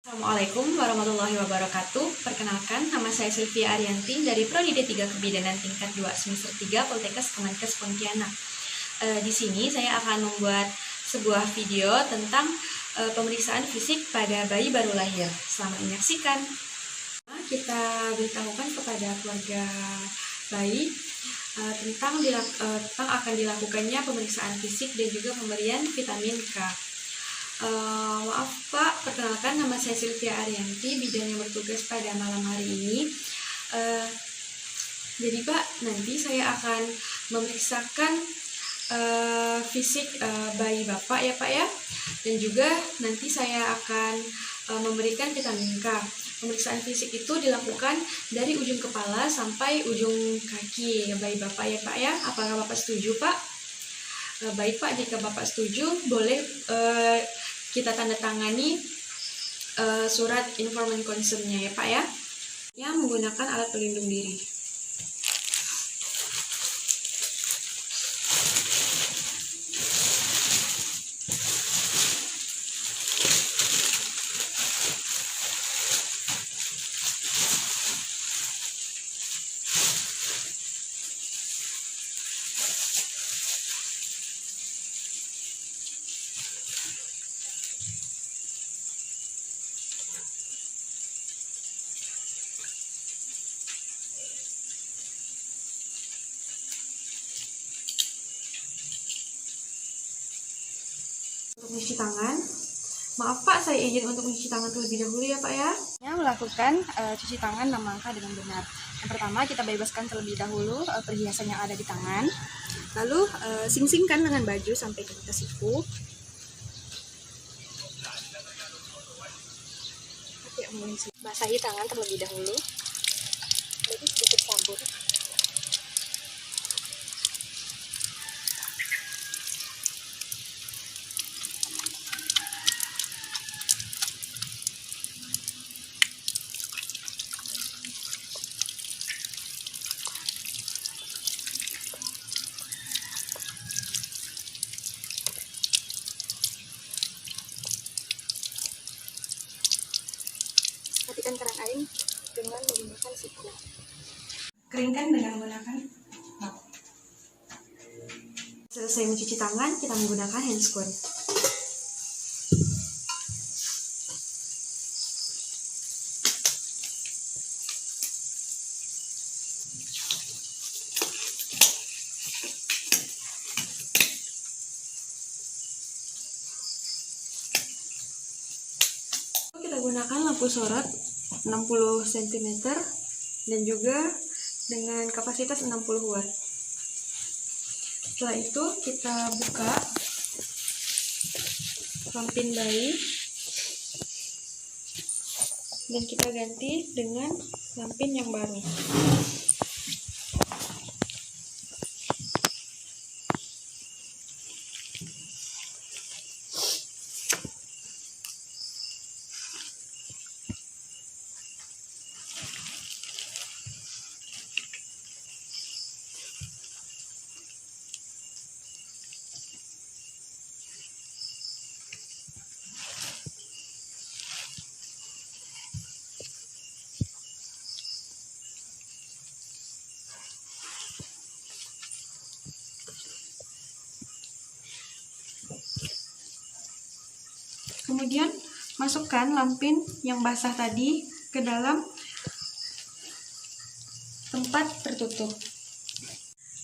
Assalamualaikum warahmatullahi wabarakatuh. Perkenalkan, nama saya Sylvia Arianti dari Prodi D3 Kebidanan tingkat 2 semester 3 Poltekkes Kemenkes Pontianak. Di sini saya akan membuat sebuah video tentang pemeriksaan fisik pada bayi baru lahir. Selamat menyaksikan. Kita beritahukan kepada keluarga bayi tentang akan dilakukannya pemeriksaan fisik dan juga pemberian vitamin K. Maaf Pak, perkenalkan nama saya Sylvia Arianti, bidan yang bertugas pada malam hari ini. Jadi Pak, nanti saya akan memeriksakan fisik bayi Bapak ya Pak ya. Dan juga nanti saya akan memberikan vitamin K. Pemeriksaan fisik itu dilakukan dari ujung kepala sampai ujung kaki bayi Bapak ya Pak ya. Apakah Bapak setuju Pak? Baik Pak, jika Bapak setuju, boleh kita tanda tangani surat informan consent-nya ya Pak ya. Yang menggunakan alat pelindung diri. Untuk mencuci tangan, maaf Pak, saya izin untuk mencuci tangan terlebih dahulu ya Pak ya. Melakukan cuci tangan 6 langkah dengan benar. Yang pertama, kita bebaskan terlebih dahulu perhiasan yang ada di tangan. Lalu sing-singkan dengan baju sampai ke siku. Basahi tangan terlebih dahulu. Jadi sedikit sabun. Matikan keran air dengan menggunakan siku. Keringkan dengan menggunakan mop. Selesai mencuci tangan, kita menggunakan handscoon. Kita gunakan lampu sorot 60 cm dan juga dengan kapasitas 60 watt. Setelah itu kita buka lampin bayi dan kita ganti dengan lampin yang baru. Kemudian masukkan lampin yang basah tadi ke dalam tempat tertutup.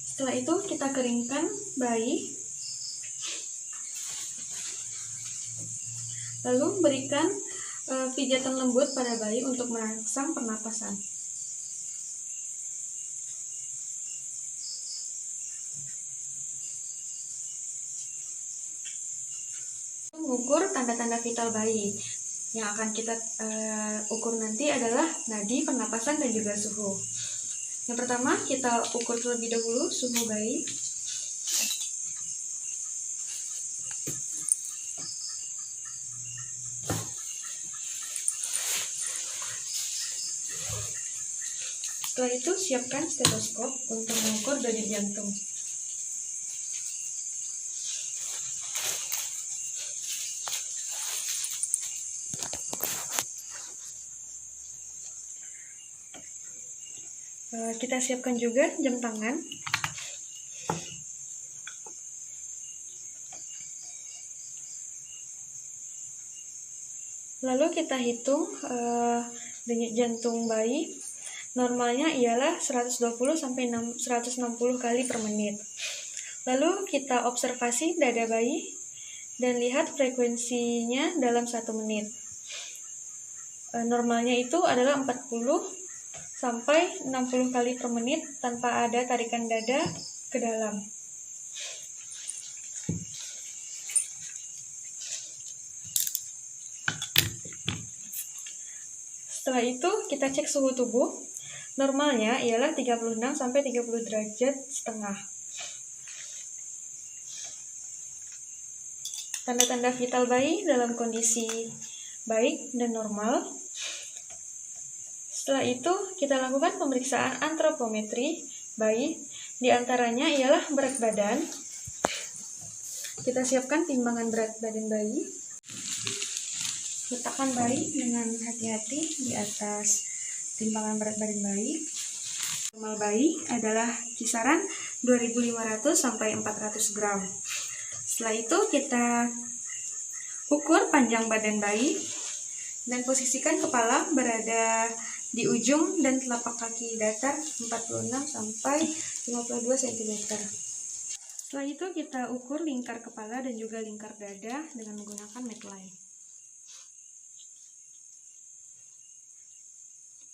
Setelah itu kita keringkan bayi. Lalu berikan pijatan lembut pada bayi untuk merangsang pernapasan. Mengukur tanda-tanda vital bayi. Yang akan kita ukur nanti adalah nadi, pernapasan, dan juga suhu. Yang pertama, kita ukur terlebih dahulu suhu bayi. Setelah itu, siapkan stetoskop untuk mengukur denyut jantung. Kita siapkan juga jam tangan. Lalu kita hitung denyut jantung bayi. Normalnya ialah 120 sampai 160 kali per menit. Lalu kita observasi dada bayi dan lihat frekuensinya dalam 1 menit. Normalnya itu adalah 40 sampai 60 kali per menit tanpa ada tarikan dada ke dalam. Setelah itu kita cek suhu tubuh. Normalnya ialah 36 sampai 30 derajat setengah. Tanda-tanda vital bayi dalam kondisi baik dan normal. Setelah itu kita lakukan pemeriksaan antropometri bayi. Di antaranya ialah berat badan. Kita siapkan timbangan berat badan bayi. Letakkan bayi dengan hati-hati di atas timbangan berat badan bayi. Normal bayi adalah kisaran 2.500 sampai 400 gram. Setelah itu kita ukur panjang badan bayi dan posisikan kepala berada di ujung dan telapak kaki datar 46 sampai 52 cm. Setelah itu kita ukur lingkar kepala dan juga lingkar dada dengan menggunakan medline.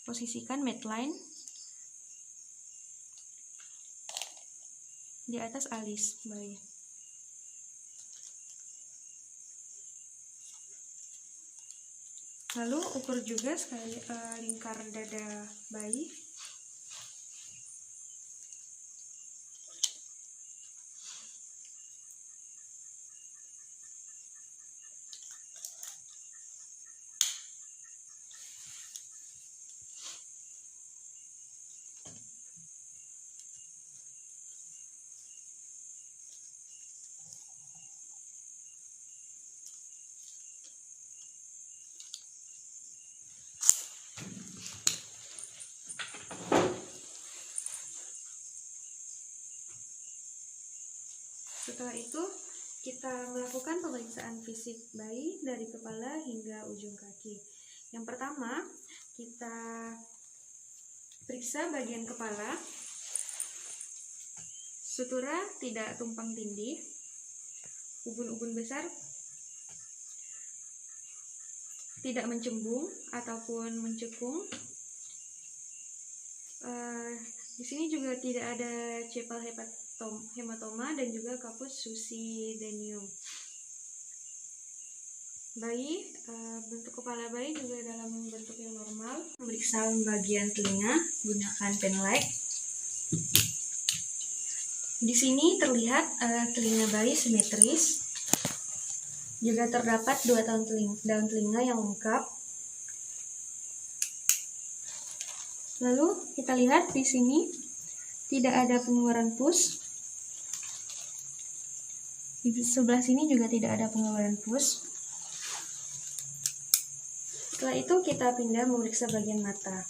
Posisikan medline di atas alis bayi. Lalu ukur juga sekali lingkar dada bayi. Setelah itu, kita melakukan pemeriksaan fisik bayi dari kepala hingga ujung kaki. Yang pertama, kita periksa bagian kepala. Sutura tidak tumpang tindih, ubun-ubun besar tidak mencembung ataupun mencekung. Di sini juga tidak ada cepal hematoma dan juga kapus succedaneum. Bayi, bentuk kepala bayi juga dalam bentuk yang normal. Memeriksa bagian telinga gunakan pen light. Di sini terlihat telinga bayi simetris. Juga terdapat 2 daun telinga yang lengkap. Lalu kita lihat di sini tidak ada pengeluaran pus. Di sebelah sini juga tidak ada pengeluaran pus. Setelah itu kita pindah memeriksa bagian mata.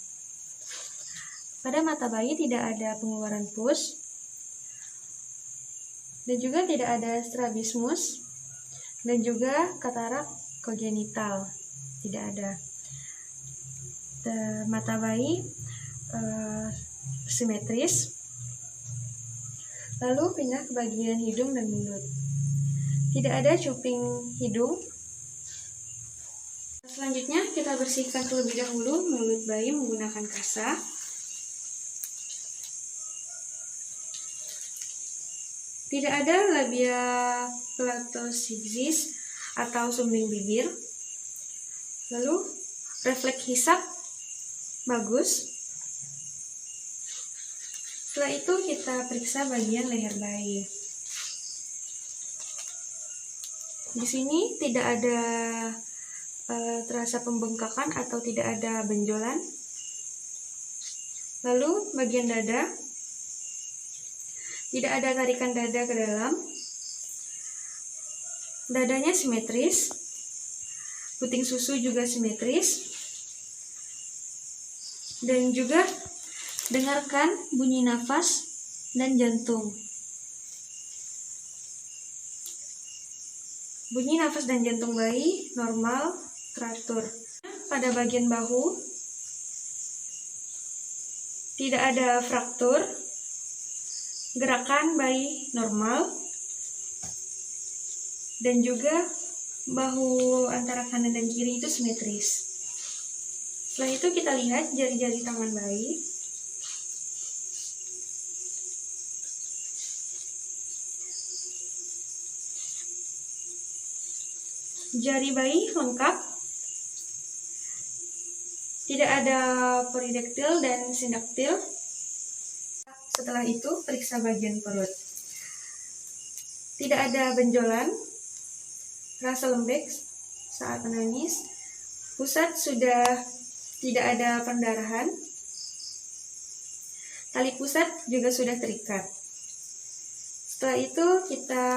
Pada mata bayi tidak ada pengeluaran pus dan juga tidak ada strabismus dan juga katarak kongenital, tidak ada. Mata bayi simetris. Lalu pindah ke bagian hidung dan mulut. Tidak ada cuping hidung. Selanjutnya kita bersihkan terlebih dahulu mulut bayi menggunakan kasa. Tidak ada labia platosisis atau sumbing bibir. Lalu refleks hisap bagus. Setelah itu kita periksa bagian leher bayi. Di sini tidak ada terasa pembengkakan atau tidak ada benjolan. Lalu bagian dada, tidak ada tarikan dada ke dalam. Dadanya simetris. Puting susu juga simetris. Dan juga Dengarkan bunyi nafas dan jantung. Bunyi nafas dan jantung bayi normal, teratur. Pada bagian bahu tidak ada fraktur. Gerakan bayi normal. Dan juga bahu antara kanan dan kiri itu simetris. Setelah itu kita lihat jari-jari tangan bayi. Jari bayi lengkap, tidak ada polidaktil dan sindaktil. Setelah itu periksa bagian perut. Tidak ada benjolan, rasa lembek saat menangis, pusat sudah tidak ada pendarahan, tali pusat juga sudah terikat. Setelah itu kita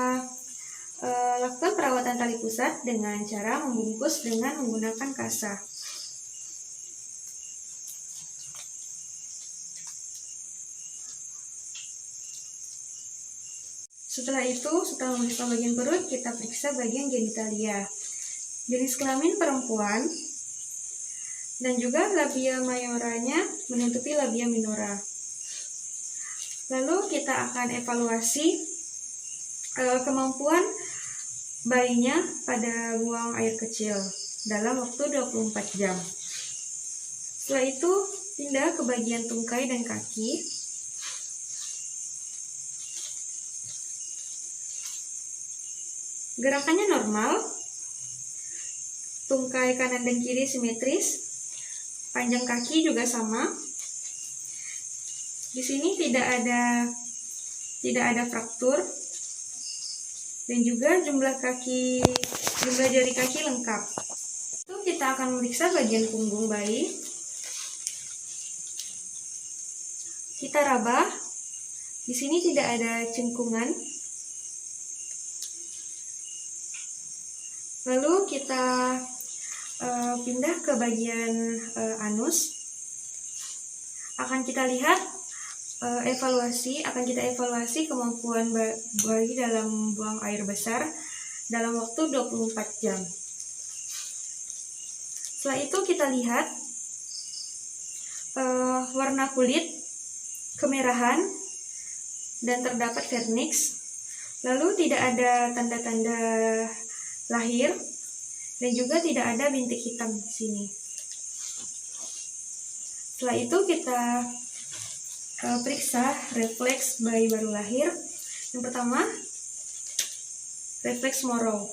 lakukan perawatan tali pusat dengan cara membungkus dengan menggunakan kasa. Setelah itu, setelah memeriksa bagian perut, kita periksa bagian genitalia. Jenis kelamin perempuan dan juga labia majoranya menutupi labia minora. Lalu kita akan evaluasi kemampuan bayinya pada buang air kecil dalam waktu 24 jam. Setelah itu pindah ke bagian tungkai dan kaki. Gerakannya normal, tungkai kanan dan kiri simetris, panjang kaki juga sama. Di sini tidak ada fraktur. Dan juga jumlah jari kaki lengkap. Itu kita akan memeriksa bagian punggung bayi. Kita raba. Di sini tidak ada cengkungan. Lalu kita pindah ke bagian anus. Akan kita lihat akan kita evaluasi kemampuan bayi dalam buang air besar dalam waktu 24 jam. Setelah itu kita lihat warna kulit kemerahan dan terdapat vernix. Lalu tidak ada tanda-tanda lahir dan juga tidak ada bintik hitam di sini. Setelah itu kita periksa refleks bayi baru lahir. Yang pertama, refleks Morrow.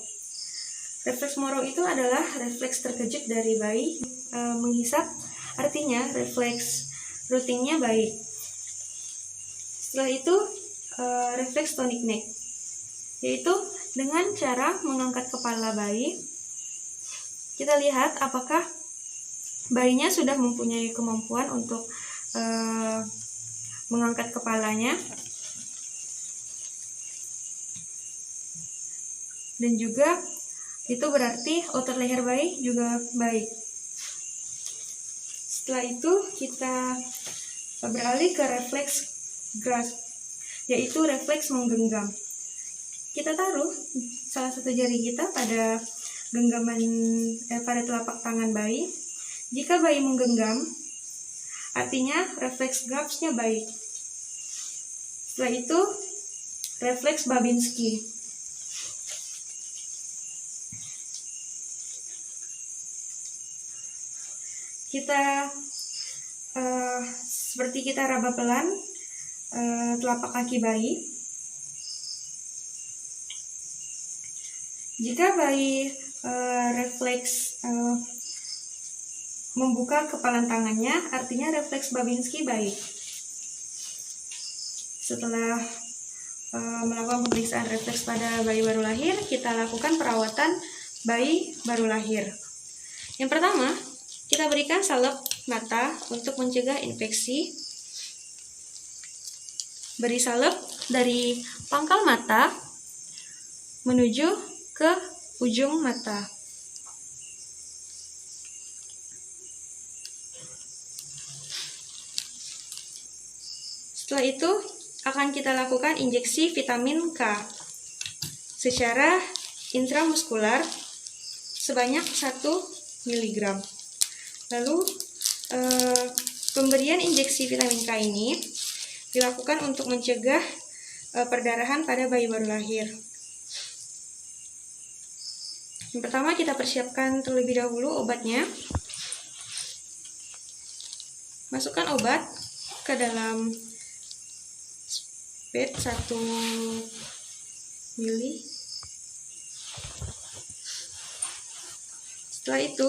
Refleks Morrow itu adalah refleks terkejut dari bayi menghisap, artinya refleks rutinnya baik. Setelah itu, refleks tonic neck, yaitu dengan cara mengangkat kepala bayi. Kita lihat apakah bayinya sudah mempunyai kemampuan untuk mengangkat kepalanya, dan juga itu berarti otot leher bayi juga baik. Setelah itu kita beralih ke refleks grasp, yaitu refleks menggenggam. Kita taruh salah satu jari kita pada pada telapak tangan bayi. Jika bayi menggenggam, artinya refleks grasp-nya baik. Setelah itu, refleks Babinski. Kita seperti kita raba pelan telapak kaki bayi. Jika bayi refleks membuka kepalan tangannya, artinya refleks Babinski baik. Setelah melakukan pemeriksaan refleks pada bayi baru lahir, kita lakukan perawatan bayi baru lahir. Yang pertama, kita berikan salep mata untuk mencegah infeksi. Beri salep dari pangkal mata menuju ke ujung mata. Setelah itu akan kita lakukan injeksi vitamin K secara intramuskular sebanyak 1 mg. Lalu pemberian injeksi vitamin K ini dilakukan untuk mencegah perdarahan pada bayi baru lahir. Yang pertama, kita persiapkan terlebih dahulu obatnya. Masukkan obat ke dalam spade 1 ml. Setelah itu,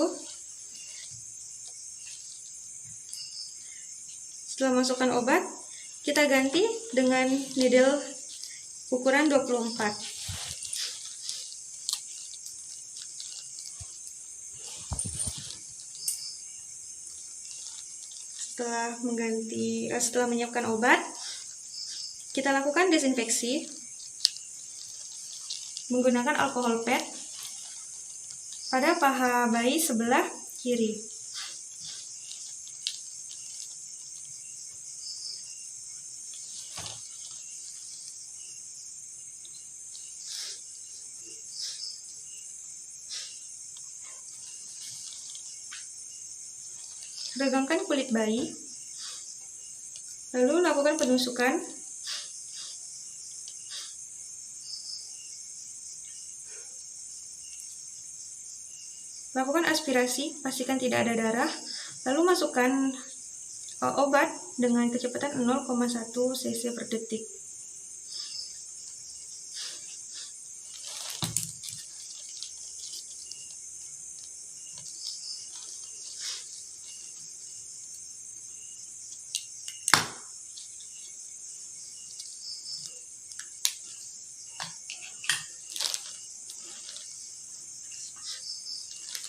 setelah masukkan obat, kita ganti dengan needle ukuran 24. Setelah menyiapkan obat, kita lakukan desinfeksi menggunakan alkohol pad pada paha bayi sebelah kiri. Regangkan kulit bayi, lalu lakukan penusukan. Lakukan aspirasi, pastikan tidak ada darah, lalu masukkan obat dengan kecepatan 0,1 cc per detik.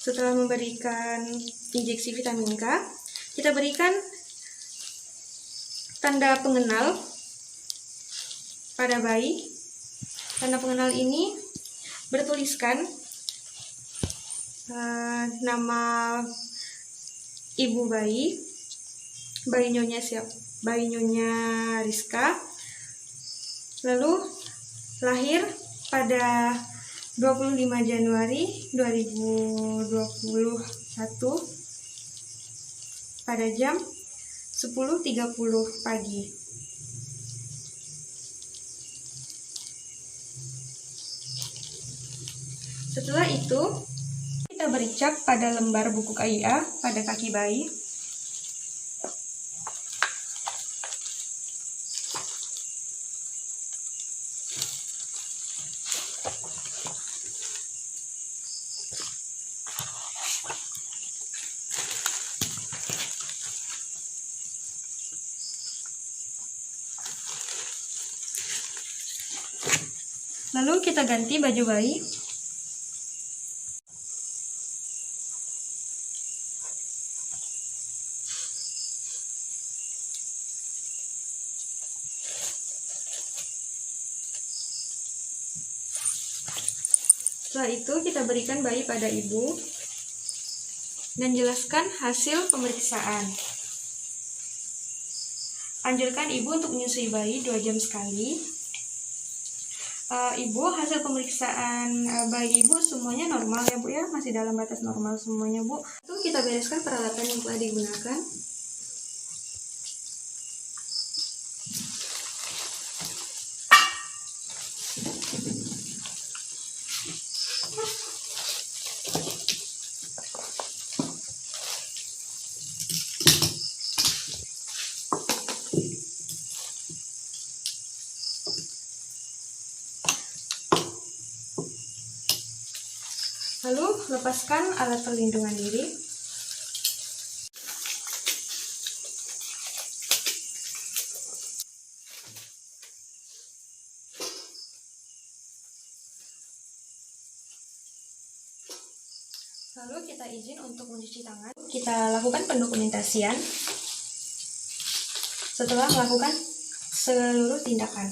Setelah memberikan injeksi vitamin K, kita berikan tanda pengenal pada bayi. Tanda pengenal ini bertuliskan nama ibu bayi, bayi Nyonya Rizka, lalu lahir pada 25 Januari 2021 pada jam 10.30 pagi. Setelah itu, kita beri cap pada lembar buku KIA pada kaki bayi. Lalu kita ganti baju bayi. Setelah itu kita berikan bayi pada ibu dan jelaskan hasil pemeriksaan. Anjurkan ibu untuk menyusui bayi 2 jam sekali. Ibu, hasil pemeriksaan bayi ibu semuanya normal ya Bu ya, masih dalam batas normal semuanya Bu. Itu kita bereskan peralatan yang telah digunakan. Lalu lepaskan alat perlindungan diri. Lalu kita izin untuk mencuci tangan. Kita lakukan pendokumentasian setelah melakukan seluruh tindakan.